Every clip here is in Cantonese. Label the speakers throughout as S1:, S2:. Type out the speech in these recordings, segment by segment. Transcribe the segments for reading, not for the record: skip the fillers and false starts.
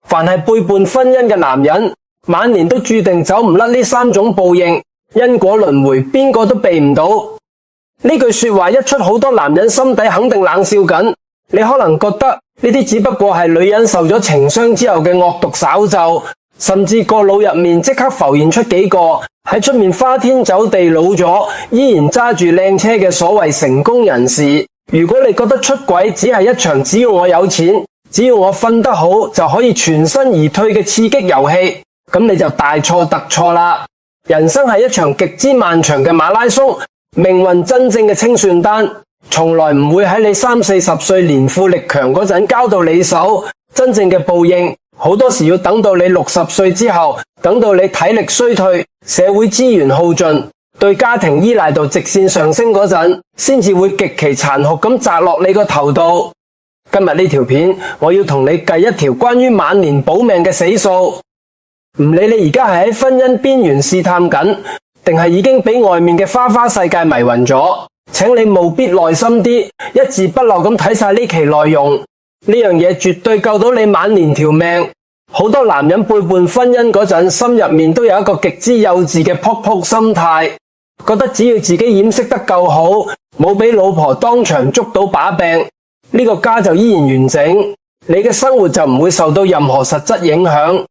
S1: 凡係背叛婚姻嘅男人，晚年都注定走唔甩呢3種報應，因果輪迴，邊個都避唔到。呢句說話一出，好多男人心底肯定冷笑緊。你可能覺得呢啲只不過係女人受咗情傷之後嘅惡毒稍奏，甚至個腦入面即刻浮現出幾個喺出面花天酒地老咗，依然揸住靚車嘅所謂成功人士。如果你覺得出軌只係一場只要我有錢，只要我瞓得好就可以全身而退嘅刺激遊戲，咁你就大錯特錯啦。人生係一場極之漫長嘅馬拉松，命運真正嘅清算單從來唔會喺你30-40歲年富力強嗰陣交到你手。真正嘅報應好多時要等到你60歲之後，等到你體力衰退，社會資源耗盡，對家庭依賴度直線上升嗰陣，先至會極其殘酷咁砸落你個頭度。今日呢條片，我要同你計一條關於晚年保命嘅死數。唔理你而家係喺婚姻邊緣試探緊，定係已經俾外面嘅花花世界迷暈咗，請你務必耐心啲，一字不漏咁睇晒呢期內容。呢樣嘢絕對救到你晚年條命。好多男人背叛婚姻嗰陣，心入面都有一個極之幼稚嘅撲撲心態，覺得只要自己掩飾得夠好，冇俾老婆當場捉到把柄，呢個家就依然完整，你嘅生活就唔會受到任何實質影響。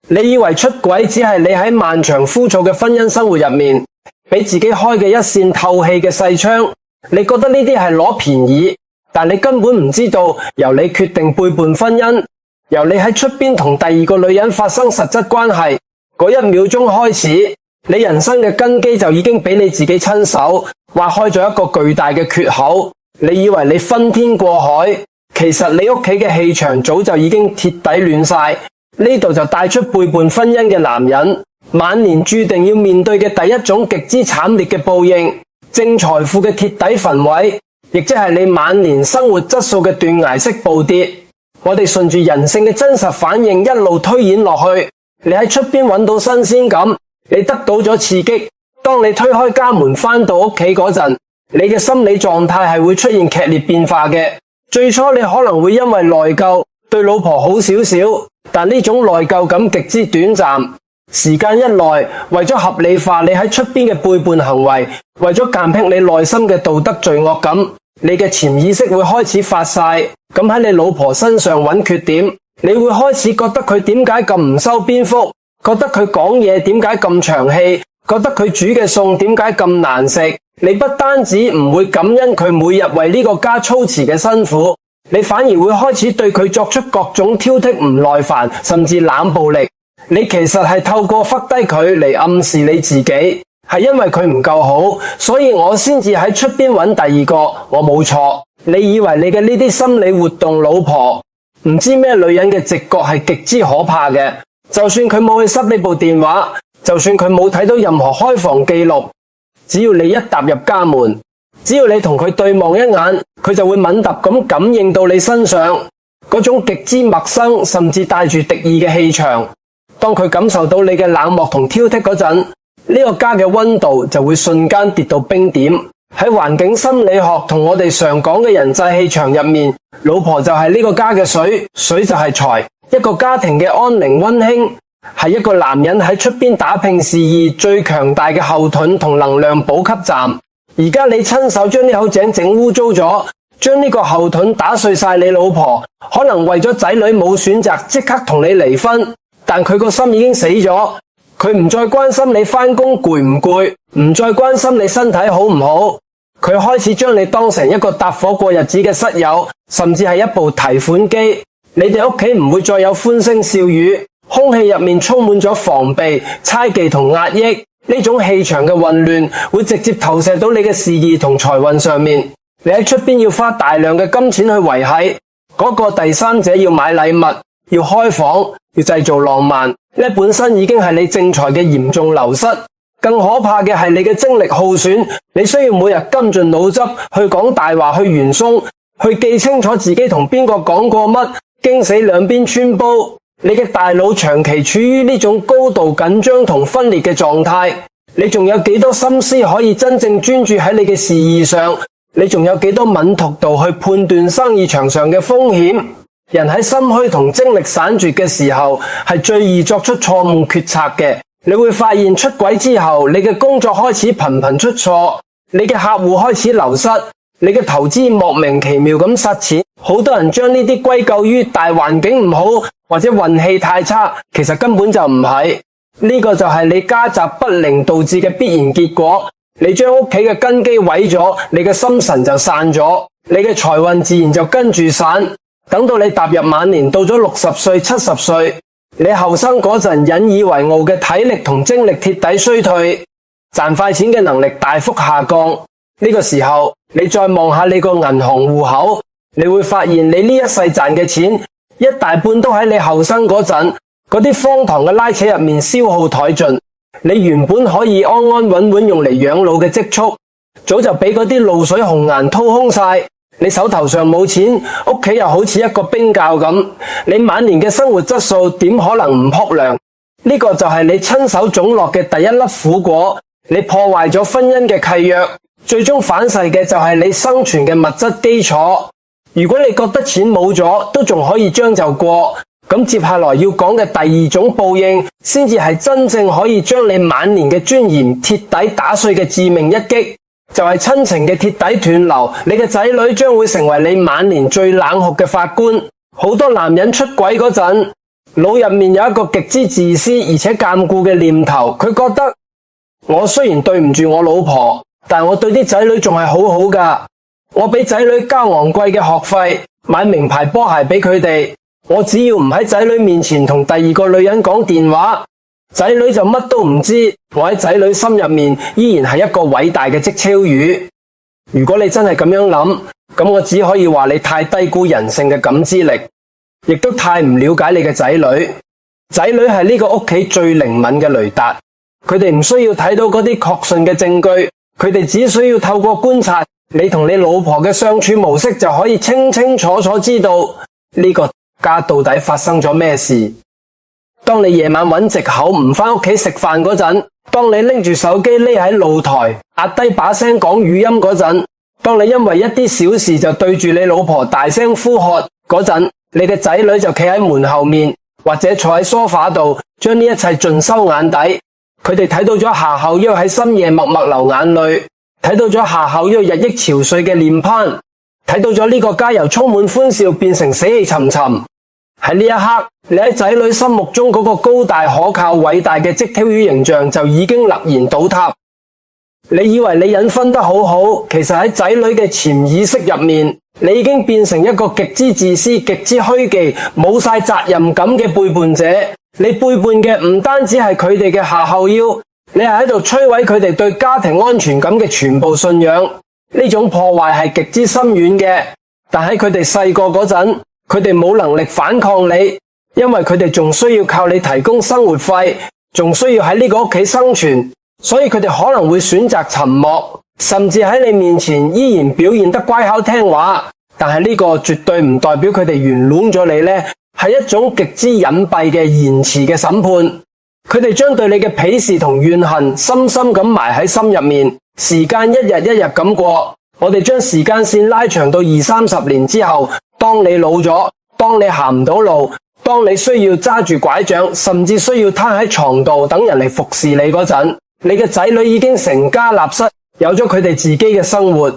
S1: 你以為出軌只係你喺漫長枯燥嘅婚姻生活入面俾自己開嘅一扇透氣嘅細窗，你覺得呢啲係攞便宜，但你根本唔知道，由你決定背叛婚姻，由你喺出邊同第二個女人發生實質關係嗰1秒鐘開始，你人生嘅根基就已經俾你自己親手挖開咗一個巨大嘅缺口。你以為你昏天過海，其實你屋企嘅氣場早就已經鐵底亂晒。呢度就帶出背叛婚姻嘅男人晚年注定要面對嘅第一種極之慘烈嘅報應，正財富嘅鐵底焚毀，亦即係你晚年生活質素嘅斷崖式暴跌。我哋順住人性嘅真實反應一路推演落去，你喺出邊揾到新鮮感，你得到咗刺激，當你推開家門返到屋企嗰陣，你嘅心理狀態係會出現劇烈變化嘅。最初你可能會因為內疚，對老婆好少少，但呢種內疚感極之短暫，時間一耐，為咗合理化你喺出邊嘅背叛行為，為咗間隙你內心嘅道德罪惡感，你嘅潛意識會開始發晒，咁喺你老婆身上揾缺點，你會開始覺得佢點解咁唔修邊幅，覺得佢講嘢點解咁長氣，覺得佢煮嘅餸點解咁難食。你不單止唔會感恩佢每日為呢個家操持嘅辛苦，你反而會開始對佢作出各種挑剔、唔耐煩，甚至冷暴力。你其實係透過忽低佢嚟暗示你自己，係因為佢唔夠好，所以我先至喺出邊揾第二個，我冇錯。你以為你嘅呢啲心理活動，老婆唔知咩女人嘅直覺係極之可怕嘅。就算佢冇去塞你部電話，就算佢冇睇到任何開房記錄，只要你一踏入家門，只要你同佢對望一眼，佢就會敏感咁感應到你身上嗰種極之陌生甚至帶住敵意嘅氣場。當佢感受到你嘅冷漠同挑剔嗰陣，呢個家嘅溫度就會瞬間跌到冰點。喺環境心理學同我哋常講嘅人際氣場入面，老婆就係呢個家嘅水，水就係財。一個家庭嘅安寧溫馨，係一個男人喺出邊打拼事業最強大嘅後盾同能量補給站。而家你親手將呢口井整污糟咗，將呢個後盾打碎晒，你老婆可能為咗仔女冇選擇即刻同你離婚，但佢個心已經死咗，佢唔再關心你返工攰唔攰，唔再關心你身體好唔好，佢開始將你當成一個搭伙過日子嘅室友，甚至係一部提款機。你哋屋企唔會再有歡聲笑語，空氣入面充滿咗防備、猜忌同壓抑。呢種氣場嘅混亂會直接投射到你嘅事業同財運上面。你喺出邊要花大量嘅金錢去維繫，嗰個第三者要買禮物、要開房、要製造浪漫，呢本身已經係你正財嘅嚴重流失。更可怕嘅係你嘅精力耗損，你需要每日跟盡腦汁去講大話、去圓鬆、去記清楚自己同邊個講過乜，驚死兩邊穿煲。你嘅大腦長期處於呢種高度緊張同分裂嘅狀態，你仲有幾多心思可以真正專注喺你嘅事業上？你仲有幾多敏銳度去判斷生意場上嘅風險？人喺心虛同精力散絕嘅時候，係最易作出錯誤決策嘅。你會發現出軌之後，你嘅工作開始頻頻出錯，你嘅客戶開始流失，你嘅投資莫名其妙咁失錢。好多人將呢啲歸咎於大環境唔好或者運氣太差，其實根本就唔係。呢個就係你家宅不寧導致嘅必然結果。你將屋企嘅根基毀咗，你嘅心神就散咗，你嘅財運自然就跟住散。等到你踏入晚年，到咗60歲、70歲，你後生嗰陣引以為傲嘅體力同精力徹底衰退，賺快錢嘅能力大幅下降。呢個時候，你再望下你個銀行戶口，你會發現你呢一世賺嘅錢，一大半都喺你後生嗰陣嗰啲荒唐嘅拉扯入面消耗殆盡。你原本可以安安穩穩用嚟養老嘅積蓄，早就俾嗰啲露水紅顏掏空晒。你手頭上冇錢，屋企又好似一個冰窖咁，你晚年嘅生活質素點可能唔撲涼？呢個就係你親手種落嘅第一粒苦果。你破壞咗婚姻嘅契約，最終反噬嘅就係你生存嘅物質基礎。如果你覺得錢冇咗都仲可以將就過，咁接下來要講嘅第二種報應，先至係真正可以將你晚年嘅尊嚴徹底打碎嘅致命一擊。就係親情嘅徹底斷流，你嘅仔女將會成為你晚年最冷酷嘅法官。好多男人出軌嗰陣，腦入面有一個極之自私而且禁錮嘅念頭，佢覺得我雖然對唔住我老婆，但我對啲仔女仲係好好噶。我俾仔女交昂貴嘅學費，買名牌波鞋俾佢哋，我只要唔喺仔女面前同第二個女人講電話，仔女就乜都唔知。我喺仔女心入面依然係一個偉大嘅積超魚。如果你真係咁樣諗，咁我只可以話你太低估人性嘅感知力，亦都太唔了解你嘅仔女。仔女係呢個屋企最靈敏嘅雷達，佢哋唔需要睇到嗰啲確信嘅證據，佢哋只需要透過觀察你同你老婆嘅相處模式，就可以清清楚楚知道呢個家到底發生咗咩事。當你夜晚揾藉口唔返屋企食飯嗰陣，當你拎住手機匿喺露台壓低把聲講語音嗰陣，當你因為一啲小事就對住你老婆大聲呼喝嗰陣，你嘅仔女就企喺門後面或者坐喺梳化度，將呢一切盡收眼底。佢哋睇到咗夏後旭喺深夜默默流眼淚，睇到咗夏後旭日益憔悴嘅臉龐，睇到咗呢個家由充滿歡笑變成死氣沉沉。喺呢一刻，你喺仔女心目中嗰個高大可靠偉大嘅積挑魚形象就已經突然倒塌。你以為你隱婚得好好，其實喺仔女嘅潛意識入面，你已經變成一個極之自私、極之虛偽、冇晒責任感嘅背叛者。你背叛嘅唔單止係佢哋嘅夏後旭，你係喺度摧毀佢哋對家庭安全感嘅全部信仰。呢種破壞係極之深遠嘅，但喺佢哋細個嗰陣，佢哋冇能力反抗你，因為佢哋仲需要靠你提供生活費，仲需要喺呢個屋企生存，所以佢哋可能會選擇沉默，甚至喺你面前依然表現得乖巧聽話。但係呢個絕對唔代表佢哋原諒咗你呢，係一種極之隱蔽嘅延遲嘅審判。佢哋將對你嘅鄙視同怨恨深深咁埋喺心入面，時間一日一日咁過。我哋將時間線拉長到20-30年之後，當你老咗，當你行唔到路，當你需要揸住拐杖，甚至需要攤喺床度等人嚟服侍你嗰陣，你嘅仔女已經成家立室，有咗佢哋自己嘅生活。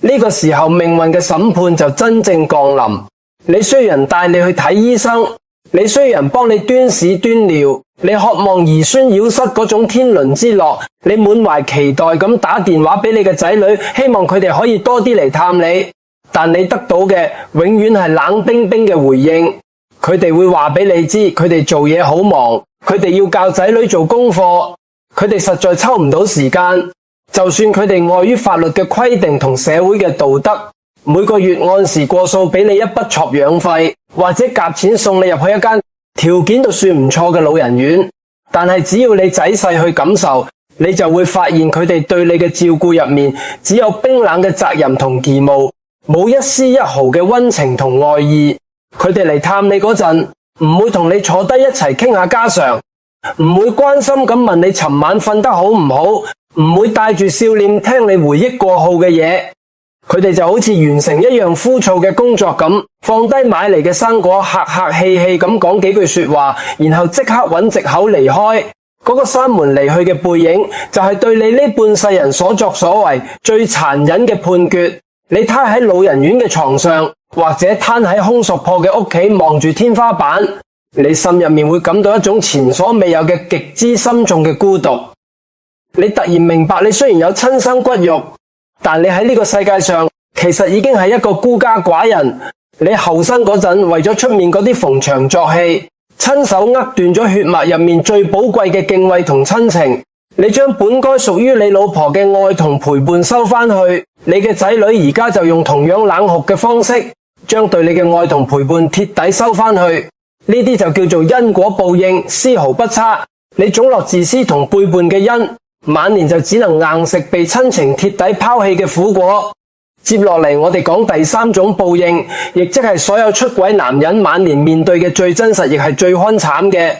S1: 呢個時候命運嘅審判就真正降臨。你需要人帶你去睇醫生，你需要人幫你端屎端尿，你渴望兒孫繞膝嗰種天倫之樂，你滿懷期待咁打電話俾你嘅仔女，希望佢哋可以多啲嚟探你。但你得到嘅永遠係冷冰冰嘅回應。佢哋會話俾你知，佢哋做嘢好忙，佢哋要教仔女做功課，佢哋實在抽唔到時間。就算佢哋礙於法律嘅規定同社會嘅道德，每個月按時過數俾你一筆贍養費，或者夾錢送你入去一間條件都算唔錯嘅老人院，但係只要你仔細去感受，你就會發現佢哋對你嘅照顧入面只有冰冷嘅責任同義務，冇一絲一毫嘅溫情同愛意。佢哋嚟探你嗰陣，唔會同你坐低一齊傾下家常，唔會關心咁問你尋晚瞓得好唔好，唔會帶住笑臉聽你回憶過後嘅嘢。佢哋就好似完成一樣枯燥嘅工作咁，放低買嚟嘅生果，客客氣氣咁講幾句說話，然後即刻揾藉口離開。嗰個閂門離去嘅背影，就係對你呢半世人所作所為最殘忍嘅判決。你攤喺老人院嘅床上，或者攤喺空索破嘅屋企，望住天花板，你心入面會感到一種前所未有嘅極之深重嘅孤獨。你突然明白，你雖然有親生骨肉，但你喺呢個世界上其實已經係一個孤家寡人。你後生嗰陣為咗出面嗰啲逢場作戲，親手扼斷咗血脈入面最寶貴嘅敬畏同親情。你將本該屬於你老婆嘅愛同陪伴收返去，你嘅仔女而家就用同樣冷酷嘅方式，將對你嘅愛同陪伴徹底收返去。呢啲就叫做因果報應，絲毫不差。你種落自私同背叛嘅因，晚年就只能硬食被親情徹底拋棄嘅苦果。接落嚟我哋講第三種報應，亦即係所有出軌男人晚年面對嘅最真實亦係最慘嘅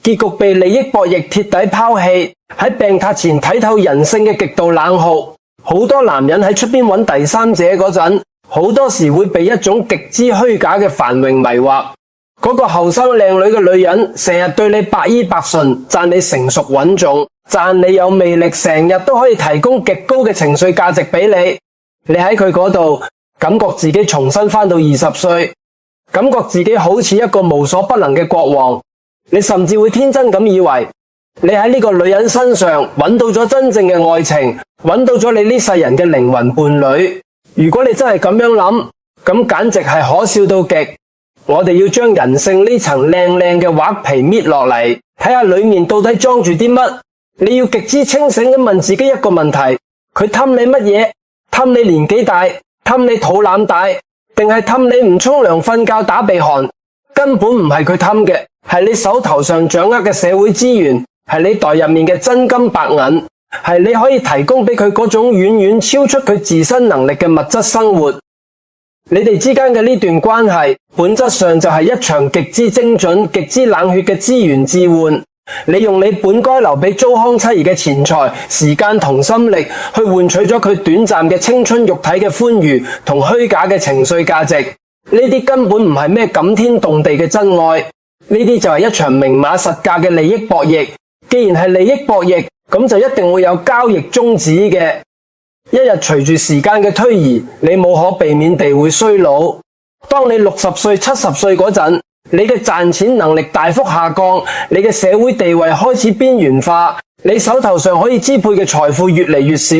S1: 結局，被利益博弈徹底拋棄，喺病榻前睇透人性嘅極度冷酷。好多男人喺出邊揾第三者嗰陣，好多時會被一種極之虛假嘅繁榮迷惑。嗰個後生靚女嘅女人成日對你百依百順，讚你成熟穩重，讚你有魅力，成日都可以提供極高嘅情緒價值俾你。你喺佢嗰度感覺自己重新返到20歲，感覺自己好似一個無所不能嘅國王。你甚至會天真咁以為你喺呢個女人身上揾到咗真正嘅愛情，揾到咗你呢世人嘅靈魂伴侶。如果你真係咁樣諗，咁簡直係可笑到極。我哋要將人性呢層靚靚嘅畫皮搣落嚟，睇下裏面到底裝住啲乜。你要極之清醒咁問自己一個問題：佢氹你乜嘢？氹你年紀大，氹你肚腩大，定係氹你唔沖涼瞓覺打鼻鼾？根本唔係佢氹嘅，係你手頭上掌握嘅社會資源，係你袋入面嘅真金白銀，係你可以提供俾佢嗰種遠遠超出佢自身能力嘅物質生活。你哋之間嘅呢段關係，本質上就係一場極之精準、極之冷血嘅資源置換。你用你本該留俾糟糠妻兒嘅錢財、時間同心力，去換取咗佢短暫嘅青春肉體嘅歡愉同虛假嘅情緒價值。呢啲根本唔係咩感天動地嘅真愛，呢啲就係一場明碼實價嘅利益博弈。既然係利益博弈，咁就一定會有交易終止嘅。一日隨住時間嘅推移，你無可避免地會衰老。當你60歲、70歲嗰陣，你嘅賺錢能力大幅下降，你嘅社會地位開始邊緣化，你手頭上可以支配嘅財富越嚟越少。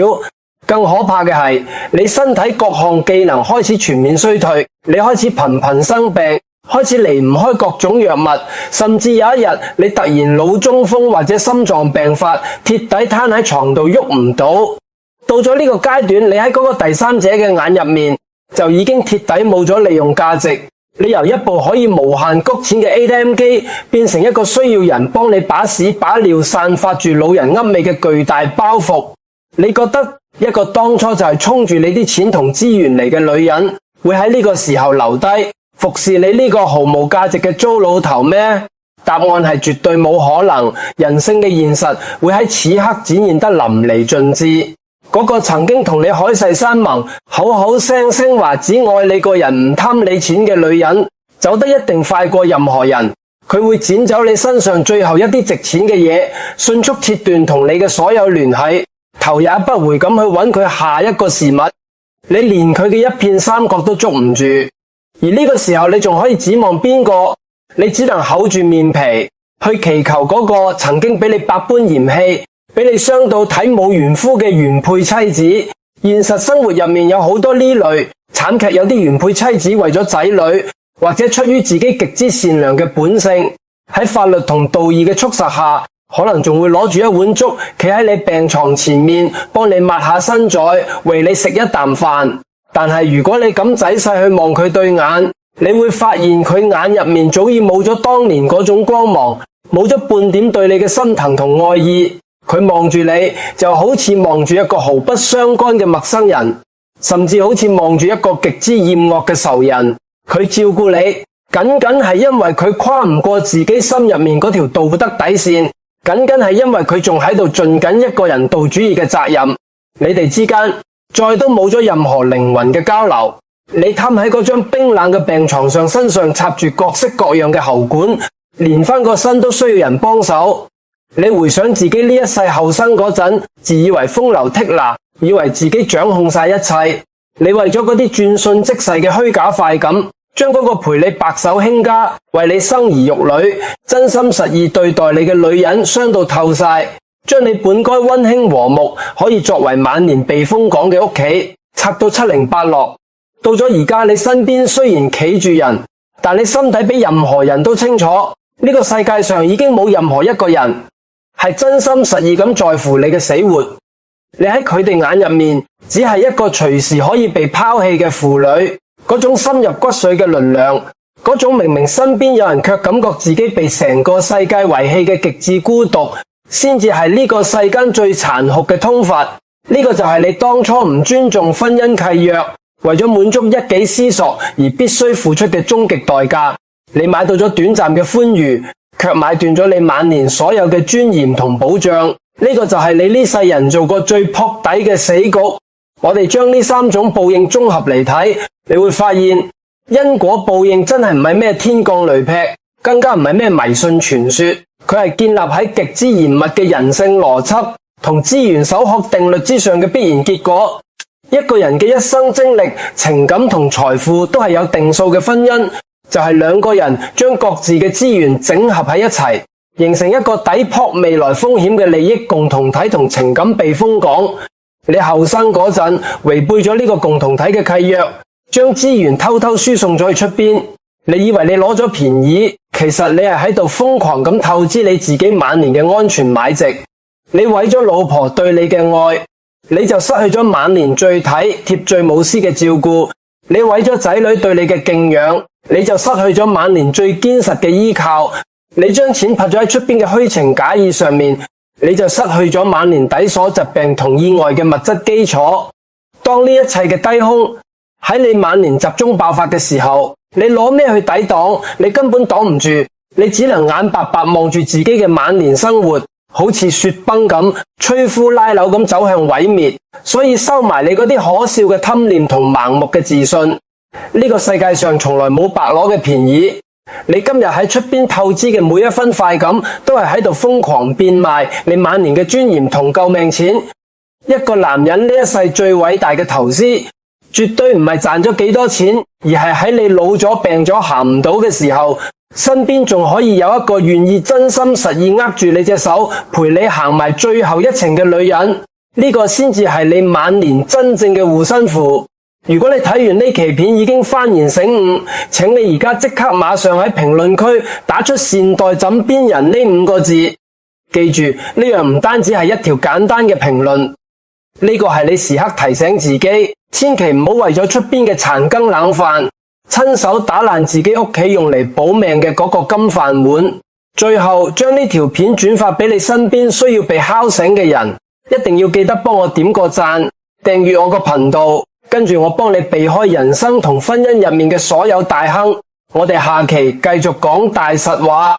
S1: 更可怕嘅係，你身體各項機能開始全面衰退，你開始頻頻生病，開始離唔開各種藥物，甚至有一日你突然腦中風或者心臟病發，徹底攤喺床度喐唔到。到咗呢個階段，你喺嗰個第三者嘅眼入面就已經徹底冇咗利用價值。你由一部可以無限谷錢嘅 ATM 機變成一個需要人幫你把屎把尿散發住老人噏味嘅巨大包袱。你覺得一個當初就係衝住你啲錢同資源嚟嘅女人會喺呢個時候留低服侍你呢個毫無價值嘅糟老頭咩？答案係絕對冇可能。人性嘅現實會喺此刻展現得淋漓盡致。嗰個曾經同你海誓山盟、口口聲聲話只愛你個人唔貪你錢嘅女人，走得一定快過任何人。佢會剪走你身上最後一啲值錢嘅嘢，迅速切斷同你嘅所有聯繫，頭也不回咁去揾佢下一個事物。你連佢嘅一片三角都捉唔住，而呢個時候你仲可以指望邊個？你只能厚住面皮去祈求嗰個曾經俾你百般嫌棄、俾你傷到體無完膚嘅原配妻子。現實生活入面有好多呢類慘劇，有啲原配妻子為咗仔女，或者出於自己極之善良嘅本性，喺法律同道義嘅促實下，可能仲會攞住一碗粥，企喺你病床前面，幫你抹下身宰，餵你食一啖飯。但係如果你咁仔細去望佢對眼，你會發現佢眼入面早已冇咗當年嗰種光芒，冇咗半點對你嘅心疼同愛意。佢望住你就好似望住一個毫不相干嘅陌生人，甚至好似望住一個極之厭惡嘅仇人。佢照顧你僅僅係因為佢跨唔過自己心入面嗰條道德底線，僅僅係因為佢仲喺度盡緊一個人道主義嘅責任。你哋之間再都冇咗任何靈魂嘅交流。你攤喺嗰張冰冷嘅病床上，身上插住各式各樣嘅喉管，連翻個身都需要人幫手。你回想自己呢一世後生嗰陣，自以為風流倜儻，以為自己掌控晒一切。你為咗嗰啲轉瞬即逝嘅虛假快感，將嗰個陪你白手興家、為你生兒育女、真心實意對待你嘅女人傷到透晒，將你本該溫馨和睦，可以作為晚年避風港嘅屋企，拆到七零八落。到咗而家，你身邊雖然企住人，但你心底比任何人都清楚，呢個世界上已經冇任何一個人係真心實意咁在乎你嘅死活。你喺佢哋眼入面，只係一個隨時可以被拋棄嘅婦女。嗰種深入骨髓嘅倫良，嗰種明明身邊有人卻感覺自己被成個世界遺棄嘅極致孤獨，先至係呢個世間最殘酷嘅通罰。呢個就係你當初唔尊重婚姻契約，為咗滿足一己思索而必須付出嘅終極代價。你買到咗短暫嘅歡愉，卻買斷咗你晚年所有嘅尊嚴同保障。呢個就係你呢世人做過最撲底嘅死局。我哋將呢三種報應綜合嚟睇，你會發現因果報應真係唔係咩天降雷劈，更加唔係咩迷信傳說，佢係建立喺極之嚴密嘅人性邏輯同資源守恆定律之上嘅必然結果。一個人嘅一生精力、情感同財富都係有定數嘅婚姻，就係兩個人將各自嘅資源整合喺一齊，形成一個抵撲未來風險嘅利益共同體同情感避風港。你後生嗰陣違背咗呢個共同體嘅契約，將資源偷偷輸送咗去出邊，你以為你攞咗便宜，其實你係喺度瘋狂咁透支你自己晚年嘅安全買值。你毀咗老婆對你嘅愛，你就失去咗晚年最體貼最無私嘅照顧。你毀咗仔女對你嘅敬仰，你就失去咗晚年最堅實嘅依靠。你將錢拍咗喺出邊嘅虛情假意上面，你就失去咗晚年抵鎖疾病同意外嘅物質基礎。當呢一切嘅低空喺你晚年集中爆發嘅時候，你攞咩去抵擋？你根本擋唔住，你只能眼白白望住自己嘅晚年生活，好似雪崩咁，摧枯拉朽咁走向毀滅。所以收埋你嗰啲可笑嘅貪念同盲目嘅自信。呢個世界上從來冇白攞嘅便宜。你今日喺出邊透支嘅每一分快感，都係喺度瘋狂變賣你晚年嘅尊嚴同救命錢。一個男人呢一世最偉大嘅投資，絕對唔係賺咗幾多錢，而係喺你老咗病咗行唔到嘅時候，身邊仲可以有一個願意真心實意握住你隻手，陪你行埋最後一程嘅女人。呢個先至係你晚年真正嘅護身符。如果你睇完呢期片已經幡然醒悟，請你而家即刻馬上喺評論區打出善待枕邊人呢5個字。記住，呢樣唔單止係一條簡單嘅評論，呢個係你時刻提醒自己，千祈唔好為咗出邊嘅殘羹冷飯，親手打爛自己屋企用嚟保命嘅嗰個金飯碗。最後，將呢條片轉發俾你身邊需要被敲醒嘅人，一定要記得幫我點個讚，訂閱我個頻道。跟住我幫你避開人生同婚姻入面嘅所有大坑，我哋下期繼續講大實話。